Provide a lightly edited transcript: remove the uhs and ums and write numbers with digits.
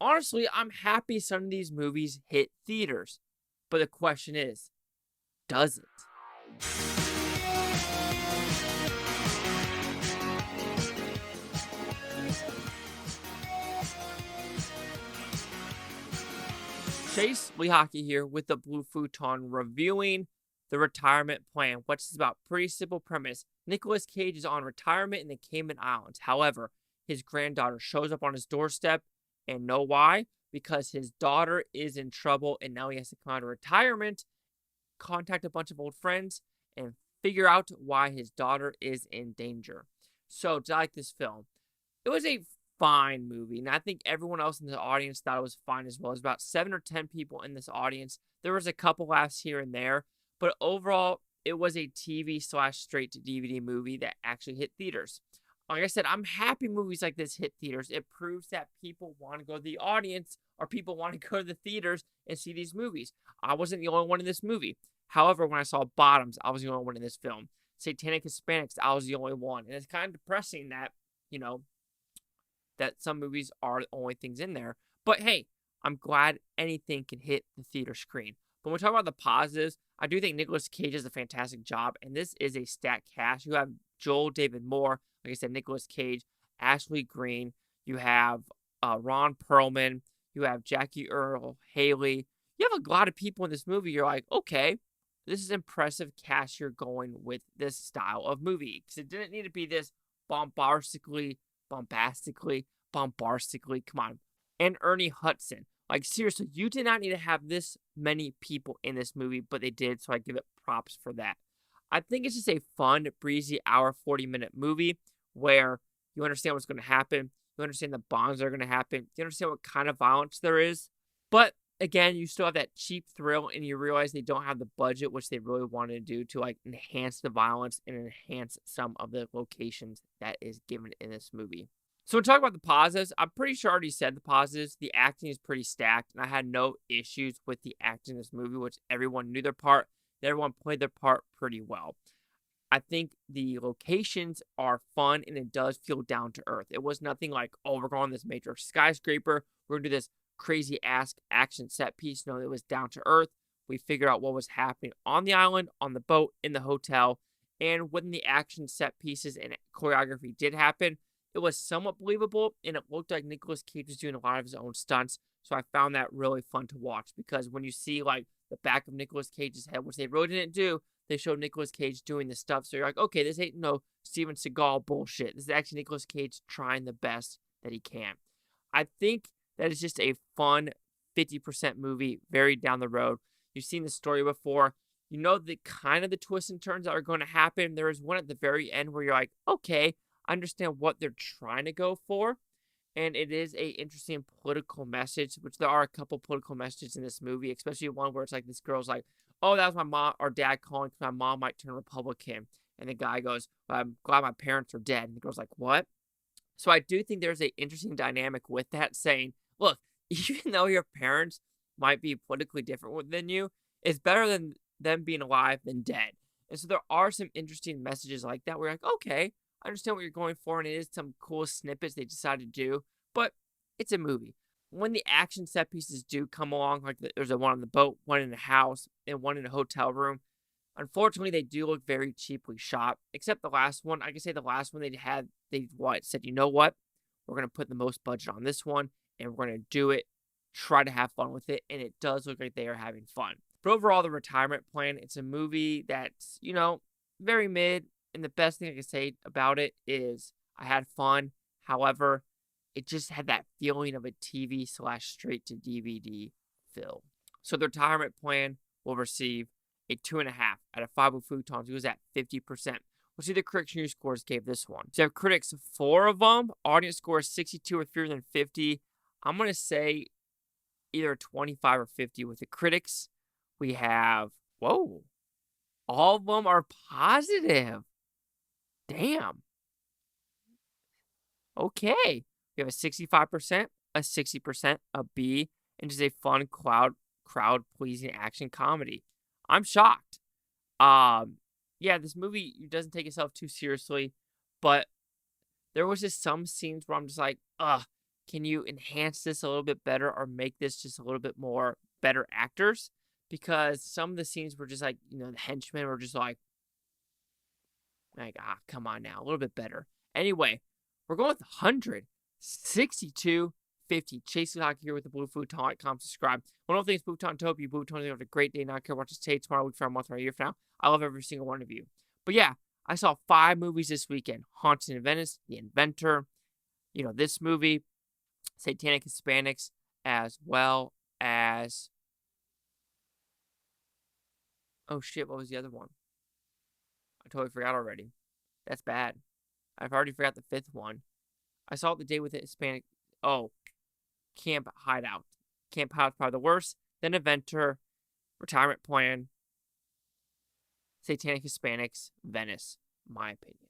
Honestly, I'm happy some of these movies hit theaters. But the question is, does it? Chase Lee Hockey here with the Blue Futon reviewing The Retirement Plan, which is about pretty simple premise. Nicolas Cage is on retirement in the Cayman Islands. However, his granddaughter shows up on his doorstep, and know why? Because his daughter is in trouble, and now he has to come out of retirement, contact a bunch of old friends, and figure out why his daughter is in danger. So, do I like this film? It was a fine movie, and I think everyone else in the audience thought it was fine as well. There's about 7 or 10 people in this audience. There was a couple laughs here and there, but overall, it was a TV slash straight to DVD movie that actually hit theaters. Like I said, I'm happy movies like this hit theaters. It proves that people want to go to the audience or people want to go to the theaters and see these movies. I wasn't the only one in this movie. However, when I saw Bottoms, I was the only one in this film. Satanic Hispanics, I was the only one. And it's kind of depressing that, you know, that some movies are the only things in there. But hey, I'm glad anything can hit the theater screen. But when we talk about the positives, I do think Nicolas Cage does a fantastic job, and this is a stacked cast. You have Joel David Moore, like I said, Nicolas Cage, Ashley Greene. You have Ron Perlman. You have Jackie Earle Haley. You have a lot of people in this movie. You're like, okay, this is impressive cast you're going with this style of movie. Because it didn't need to be this bombastically, come on. And Ernie Hudson. Like, seriously, you did not need to have this many people in this movie, but they did, so I give it props for that. I think it's just a fun, breezy, hour, 40-minute movie where you understand what's going to happen. You understand the bonds that are going to happen. You understand what kind of violence there is. But, again, you still have that cheap thrill, and you realize they don't have the budget, which they really wanted to do to, like, enhance the violence and enhance some of the locations that is given in this movie. So when talking about the positives, I'm pretty sure I already said the positives. The acting is pretty stacked, and I had no issues with the acting in this movie, which everyone knew their part. Everyone played their part pretty well. I think the locations are fun, and it does feel down to earth. It was nothing like, oh, we're going on this major skyscraper. We're going to do this crazy-ass action set piece. No, it was down to earth. We figured out what was happening on the island, on the boat, in the hotel, and when the action set pieces and choreography did happen, it was somewhat believable, and it looked like Nicolas Cage was doing a lot of his own stunts, so I found that really fun to watch, because when you see, like, the back of Nicolas Cage's head, which they really didn't do, they showed Nicolas Cage doing the stuff, so you're like, okay, this ain't no Steven Seagal bullshit. This is actually Nicolas Cage trying the best that he can. I think that is just a fun 50% movie, very down the road. You've seen the story before. You know the kind of the twists and turns that are going to happen. There is one at the very end where you're like, okay, I understand what they're trying to go for, and it is a interesting political message, which there are a couple political messages in this movie, especially one where it's like this girl's like, oh, that was my mom or dad calling because my mom might turn Republican, and the guy goes, well, I'm glad my parents are dead, and the girl's like, what? So I do think there's an interesting dynamic with that, saying, look, even though your parents might be politically different than you, it's better than them being alive than dead. And so there are some interesting messages like that where you're like, okay, I understand what you're going for, and it is some cool snippets they decided to do, but it's a movie. When the action set pieces do come along, like there's a one on the boat, one in the house, and one in a hotel room, unfortunately, they do look very cheaply shot, except the last one. I can say the last one they said, you know what? We're going to put the most budget on this one, and we're going to do it, try to have fun with it, and it does look like they are having fun. But overall, The Retirement Plan, it's a movie that's, very mid. And the best thing I can say about it is I had fun. However, it just had that feeling of a TV / straight to DVD film. So The Retirement Plan will receive a 2.5 out of 5 Futons. It was at 50%. We'll see the critics' news scores gave this one. So you have critics, 4 of them. Audience score is 62 or fewer than 50. I'm going to say either 25 or 50 with the critics. We have, all of them are positive. Damn. Okay. We have a 65%, a 60%, a B, and just a fun crowd-pleasing action comedy. I'm shocked. This movie doesn't take itself too seriously, but there was just some scenes where I'm just like, can you enhance this a little bit better or make this just a little bit more better actors? Because some of the scenes were just like, the henchmen were just come on now, a little bit better. Anyway, we're going with 100, 62.50. Chase the Clock here with the Blue Futon.com. Subscribe. One of the things Futon told you, Futon, you have a great day. Not care what to say tomorrow, week, from a month, or a year from now. I love every single one of you. But yeah, I saw 5 movies this weekend. Haunted in Venice, The Inventor, this movie, Satanic Hispanics, as well as, oh shit, what was the other one? I totally forgot already. That's bad. I've already forgot the 5th one. I saw it the day with the Hispanic. Oh, Camp Hideout. Camp Hideout's probably the worst. Then Inventor, Retirement Plan, Satanic Hispanics, Venice. My opinion.